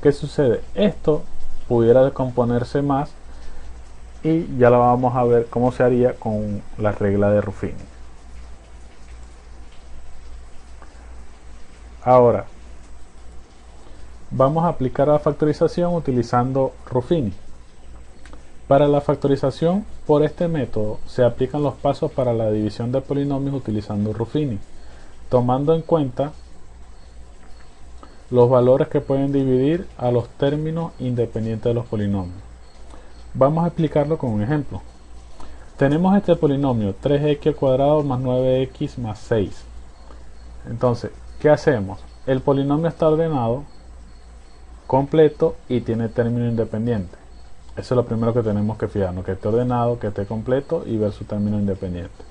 ¿Qué sucede? Esto pudiera descomponerse más y ya lo vamos a ver cómo se haría con la regla de Ruffini. Ahora vamos a aplicar la factorización utilizando Ruffini. Para la factorización por este método se aplican los pasos para la división de polinomios utilizando Ruffini, tomando en cuenta los valores que pueden dividir a los términos independientes de los polinomios. Vamos a explicarlo con un ejemplo. Tenemos este polinomio 3x al cuadrado más 9x más 6. Entonces, ¿qué hacemos? El polinomio está ordenado completo y tiene término independiente. Eso es lo primero que tenemos que fijarnos, que esté ordenado, que esté completo y ver su término independiente.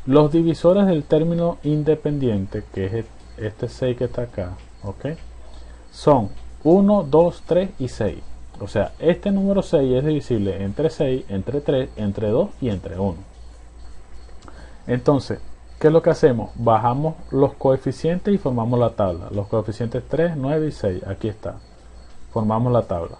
Los divisores del término independiente, que es este 6 que está acá, ¿ok? Son 1, 2, 3 y 6. O sea, este número 6 es divisible entre 6, entre 3, entre 2 y entre 1. Entonces, ¿qué es lo que hacemos? Bajamos los coeficientes y formamos la tabla. Los coeficientes 3, 9 y 6. Aquí está. Formamos la tabla.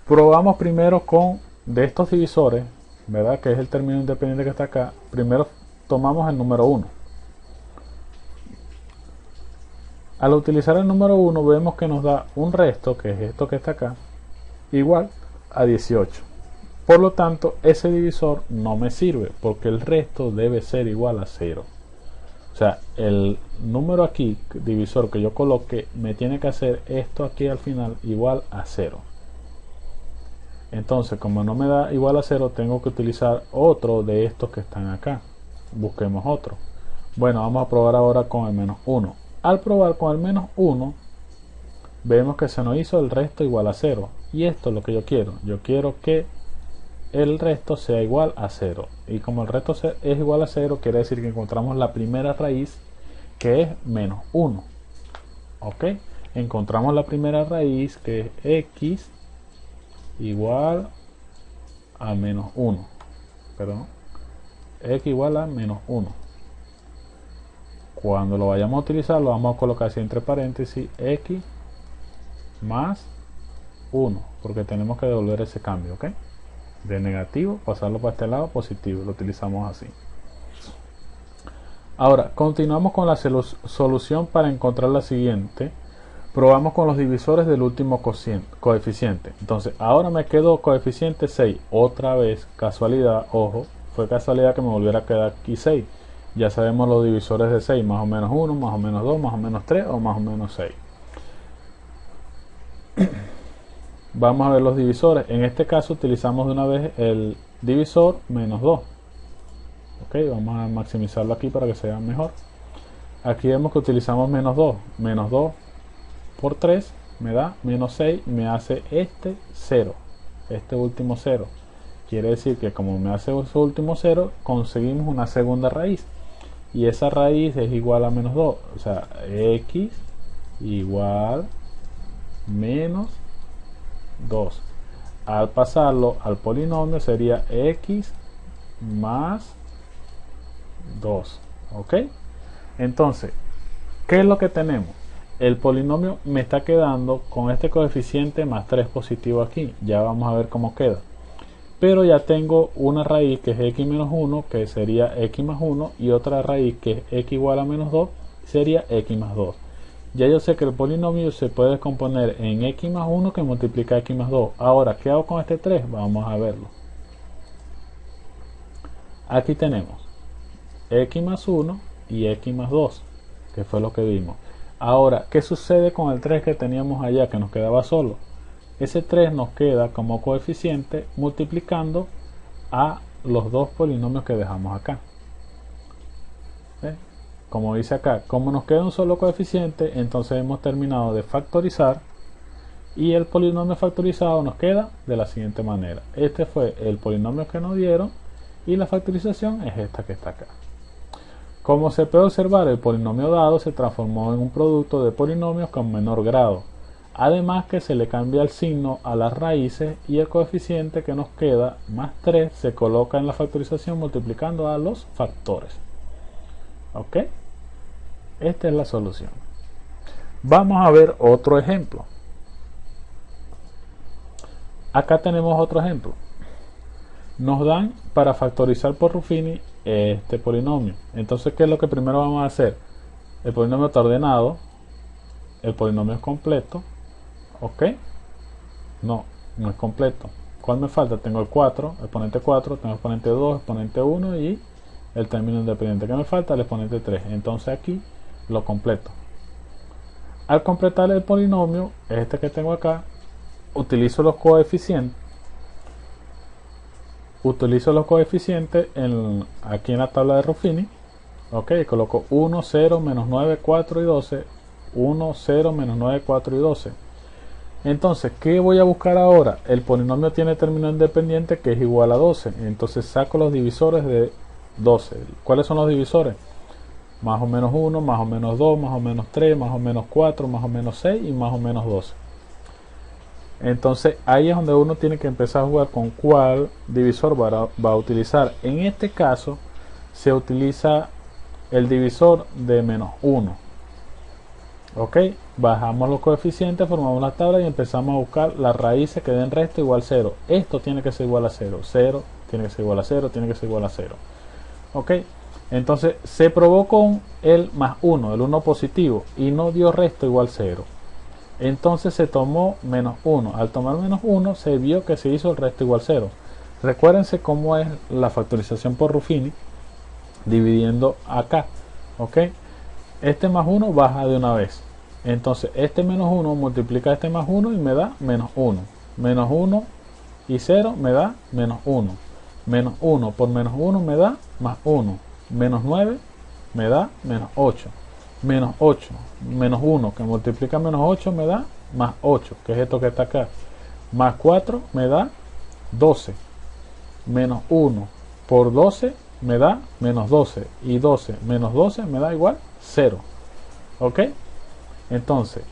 Probamos primero con de estos divisores, ¿verdad? Que es el término independiente que está acá. Primero tomamos el número 1. Al utilizar el número 1 vemos que nos da un resto, que es esto que está acá, igual a 18. Por lo tanto, ese divisor no me sirve porque el resto debe ser igual a 0. O sea, el número aquí, divisor que yo coloque, me tiene que hacer esto aquí al final igual a 0. Entonces, como no me da igual a 0, tengo que utilizar otro de estos que están acá. Busquemos otro. Bueno, vamos a probar ahora con el menos 1. Al probar con el menos 1, vemos que se nos hizo el resto igual a 0. Y esto es lo que yo quiero. Yo quiero que el resto sea igual a 0. Y como el resto es igual a 0, quiere decir que encontramos la primera raíz, que es menos 1. ¿Ok? Encontramos la primera raíz, que es x igual a menos 1. Perdón. X igual a menos 1. Cuando lo vayamos a utilizar, lo vamos a colocar así entre paréntesis, x más 1, porque tenemos que devolver ese cambio, ¿ok? De negativo, pasarlo para este lado, positivo, lo utilizamos así. Ahora, continuamos con la solución para encontrar la siguiente. Probamos con los divisores del último coeficiente. Entonces, ahora me quedó coeficiente 6. Otra vez, casualidad, ojo, fue casualidad que me volviera a quedar aquí 6. Ya sabemos los divisores de 6, más o menos 1, más o menos 2, más o menos 3 o más o menos 6. Vamos a ver los divisores. En este caso utilizamos de una vez el divisor menos 2. Ok, vamos a maximizarlo aquí para que se vea mejor. Aquí vemos que utilizamos menos 2. Menos 2 por 3 me da menos 6 y me hace este 0. Este último 0. Quiere decir que como me hace ese último 0, conseguimos una segunda raíz. Y esa raíz es igual a menos 2. O sea, x igual menos 2. Al pasarlo al polinomio sería x más 2. ¿Ok? Entonces, ¿qué es lo que tenemos? El polinomio me está quedando con este coeficiente más 3 positivo aquí. Ya vamos a ver cómo queda. Pero ya tengo una raíz que es x menos 1, que sería x más 1, y otra raíz que es x igual a menos 2, sería x más 2. Ya yo sé que el polinomio se puede descomponer en x más 1 que multiplica x más 2. Ahora, ¿qué hago con este 3? Vamos a verlo. Aquí tenemos x más 1 y x más 2, que fue lo que vimos. Ahora, ¿qué sucede con el 3 que teníamos allá, que nos quedaba solo? Ese 3 nos queda como coeficiente multiplicando a los dos polinomios que dejamos acá. ¿Ves? Como dice acá, como nos queda un solo coeficiente, entonces hemos terminado de factorizar y el polinomio factorizado nos queda de la siguiente manera. Este fue el polinomio que nos dieron y la factorización es esta que está acá. Como se puede observar, el polinomio dado se transformó en un producto de polinomios con menor grado. Además que se le cambia el signo a las raíces y el coeficiente que nos queda, más 3, se coloca en la factorización multiplicando a los factores. ¿Ok? Esta es la solución. Vamos a ver otro ejemplo. Acá tenemos otro ejemplo. Nos dan para factorizar por Ruffini este polinomio. Entonces, ¿qué es lo que primero vamos a hacer? El polinomio está ordenado, el polinomio es completo. ¿Ok? No es completo. ¿Cuál me falta? Tengo el 4, exponente 4, tengo el exponente 2, exponente 1 y el término independiente. ¿Qué me falta? El exponente 3. Entonces aquí lo completo. Al completar el polinomio, este que tengo acá, utilizo los coeficientes. Aquí en la tabla de Ruffini. Ok, coloco 1, 0, menos 9, 4 y 12. 1, 0, menos 9, 4 y 12. Entonces, ¿qué voy a buscar ahora? El polinomio tiene término independiente que es igual a 12. Entonces saco los divisores de 12. ¿Cuáles son los divisores? Más o menos 1, más o menos 2, más o menos 3, más o menos 4, más o menos 6 y más o menos 12. Entonces ahí es donde uno tiene que empezar a jugar con cuál divisor va a utilizar. En este caso se utiliza el divisor de menos 1. Ok, bajamos los coeficientes, formamos la tabla y empezamos a buscar las raíces que den resto igual 0. Esto tiene que ser igual a 0, 0, tiene que ser igual a 0, tiene que ser igual a 0. Ok, entonces se probó con el más 1, el 1 positivo, y no dio resto igual 0. Entonces se tomó menos 1. Al tomar menos 1 se vio que se hizo el resto igual 0. Recuérdense cómo es la factorización por Ruffini, dividiendo acá. Ok, este más 1 baja de una vez. Entonces este menos 1 multiplica este más 1 y me da menos 1. Menos 1 y 0 me da menos 1. Menos 1 por menos 1 me da más 1. Menos 9 me da menos 8. Menos 8, menos 1 que multiplica menos 8 me da más 8, que es esto que está acá. Más 4 me da 12. Menos 1 por 12 me da menos 12. Y 12 menos 12 me da igual 0. ¿Ok? Entonces,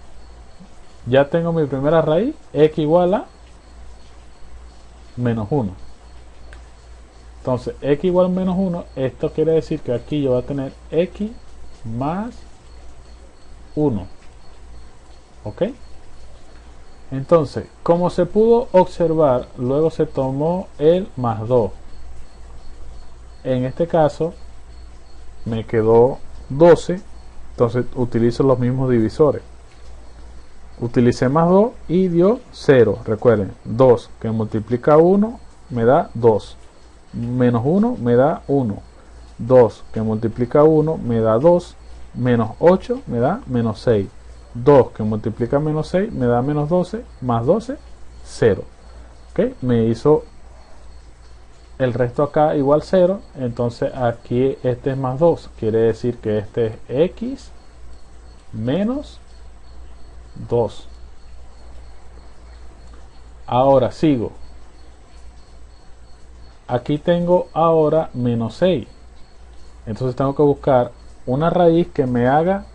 ya tengo mi primera raíz, x igual a menos 1. Entonces, x igual a menos 1, esto quiere decir que aquí yo voy a tener x más 1. ¿Ok? Entonces, como se pudo observar, luego se tomó el más 2. En este caso, me quedó 12. Entonces, utilizo los mismos divisores. Utilicé más 2 y dio 0. Recuerden, 2 que multiplica 1 me da 2. Menos 1 me da 1. 2 que multiplica 1 me da 2. Menos 8 me da menos 6. 2 que multiplica menos 6 me da menos 12. Más 12, 0. ¿Ok? Me hizo el resto acá igual 0. Entonces aquí este es más 2. Quiere decir que este es x menos 2. Ahora sigo. Aquí tengo ahora menos 6. Entonces tengo que buscar una raíz que me haga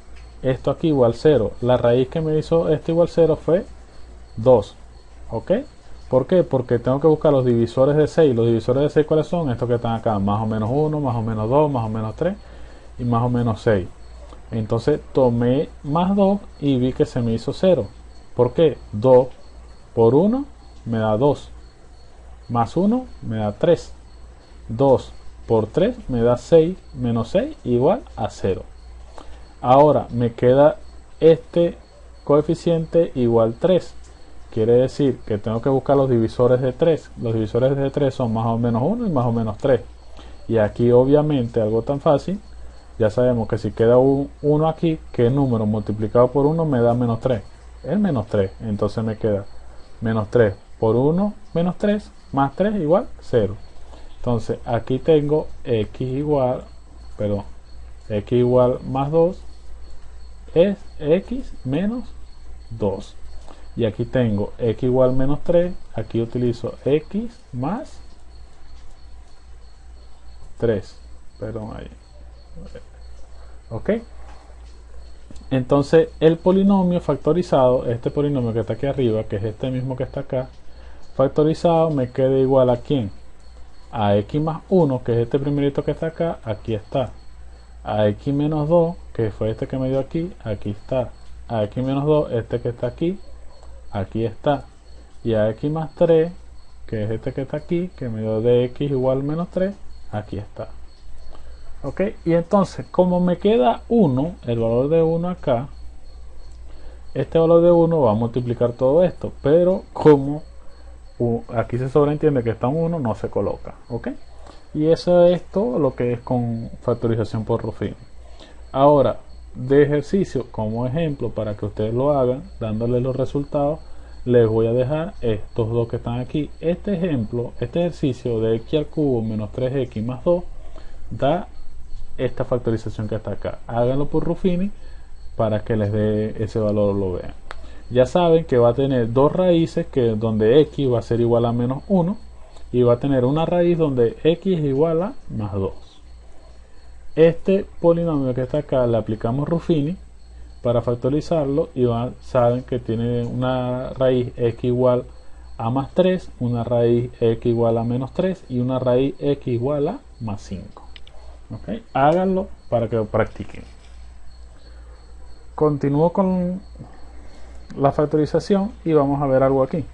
esto aquí igual 0. La raíz que me hizo esto igual 0 fue 2. ¿Ok? ¿Por qué? Porque tengo que buscar los divisores de 6. Los divisores de 6, ¿cuáles son? Estos que están acá. Más o menos 1, más o menos 2, más o menos 3 y más o menos 6. Entonces tomé más 2 y vi que se me hizo 0. ¿Por qué? 2 por 1 me da 2. Más 1 me da 3. 2 por 3 me da 6. Menos 6 igual a 0. Ahora me queda este coeficiente igual 3. Quiere decir que tengo que buscar los divisores de 3. Los divisores de 3 son más o menos 1 y más o menos 3. Y aquí obviamente algo tan fácil. Ya sabemos que si queda un 1 aquí, ¿qué número multiplicado por 1 me da menos 3? El menos 3. Entonces me queda menos 3 por 1 menos 3 más 3 igual 0. Entonces aquí tengo x igual más 2 es x menos 2. Y aquí tengo x igual menos 3. Aquí utilizo x más 3. Perdón ahí. Ok. Entonces el polinomio factorizado, este polinomio que está aquí arriba, que es este mismo que está acá, factorizado me queda igual a ¿quién? A x más 1, que es este primerito que está acá, aquí está. A x menos 2, que fue este que me dio aquí está. A x menos 2, este que está aquí está. Y a x más 3, que es este que está aquí, que me dio de x igual menos 3, aquí está. Ok, y entonces como me queda 1, el valor de 1 acá, este valor de 1 va a multiplicar todo esto, pero como aquí se sobreentiende que está un 1, no se coloca. Ok, y eso es todo lo que es con factorización por Ruffini. Ahora, de ejercicio como ejemplo para que ustedes lo hagan, dándole los resultados, les voy a dejar estos dos que están aquí. Este ejemplo, este ejercicio de x al cubo menos 3x más 2 da esta factorización que está acá. Háganlo por Ruffini para que les dé ese valor, lo vean. Ya saben que va a tener dos raíces, que donde x va a ser igual a menos 1, y va a tener una raíz donde x es igual a más 2. Este polinomio que está acá le aplicamos Ruffini para factorizarlo y saben que tiene una raíz x igual a más 3, una raíz x igual a menos 3 y una raíz x igual a más 5. ¿Okay? Háganlo para que lo practiquen. Continúo con la factorización y vamos a ver algo aquí.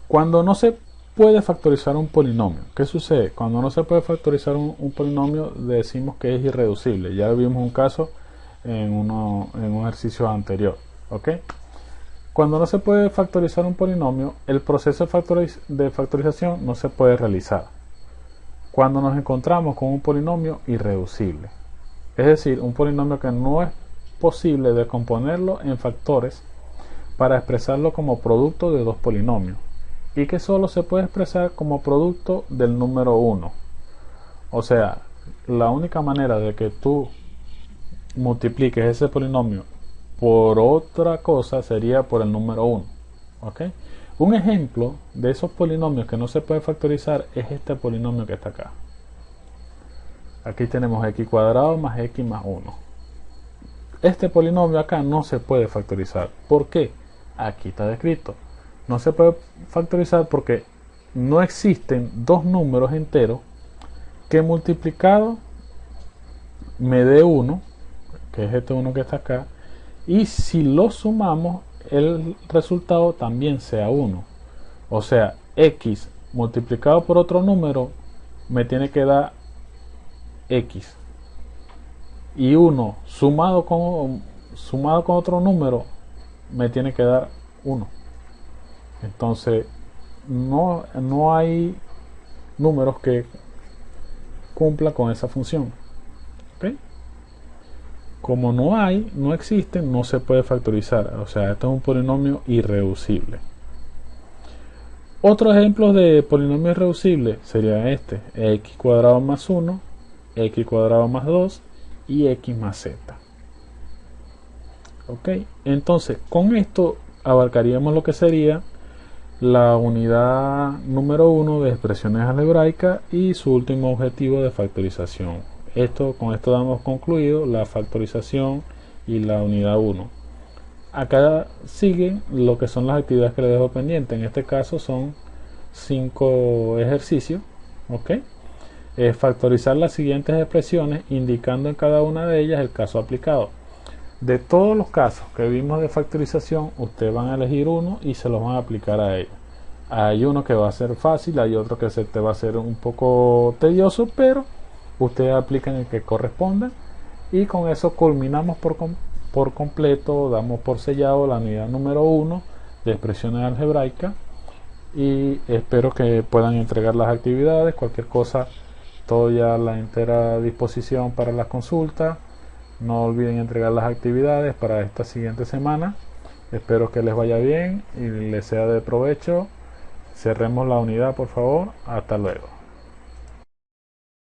Cuando no se puede factorizar un polinomio, ¿qué sucede? Cuando no se puede factorizar un polinomio, decimos que es irreducible. Ya vimos un caso en un ejercicio anterior. ¿Ok? Cuando no se puede factorizar un polinomio, el proceso de factorización no se puede realizar. Cuando nos encontramos con un polinomio irreducible, es decir, un polinomio que no es posible decomponerlo en factores para expresarlo como producto de dos polinomios y que solo se puede expresar como producto del número 1. O sea, la única manera de que tú multipliques ese polinomio por otra cosa sería por el número 1. ¿Okay? Un ejemplo de esos polinomios que no se puede factorizar es este polinomio que está acá. Aquí tenemos x cuadrado más x más 1. Este polinomio acá no se puede factorizar. ¿Por qué? Aquí está descrito. No se puede factorizar porque no existen dos números enteros que multiplicado me dé 1, que es este 1 que está acá, y si lo sumamos el resultado también sea 1. O sea, x multiplicado por otro número me tiene que dar x, y 1 sumado con otro número me tiene que dar 1. Entonces no hay números que cumplan con esa función. ¿Okay? Como no existen, no se puede factorizar. O sea, esto es un polinomio irreducible. Otros ejemplos de polinomio irreducible sería este: x cuadrado más 1, x cuadrado más 2 y x más z. ¿Ok? Entonces, con esto abarcaríamos lo que sería la unidad número 1 de expresiones algebraicas y su último objetivo de factorización. Con esto damos concluido la factorización y la unidad 1. Acá siguen lo que son las actividades que les dejo pendientes. En este caso son 5 ejercicios. ¿Ok? Factorizar las siguientes expresiones indicando en cada una de ellas el caso aplicado. De todos los casos que vimos de factorización, ustedes van a elegir uno y se los van a aplicar a ellos. Hay uno que va a ser fácil, hay otro que se te va a ser un poco tedioso, pero ustedes aplican el que corresponda y con eso culminamos por completo, damos por sellado la unidad número 1 de expresiones algebraicas y espero que puedan entregar las actividades. Cualquier cosa, todo ya a la entera disposición para las consultas. No olviden entregar las actividades para esta siguiente semana. Espero que les vaya bien y les sea de provecho. Cerremos la unidad, por favor. Hasta luego.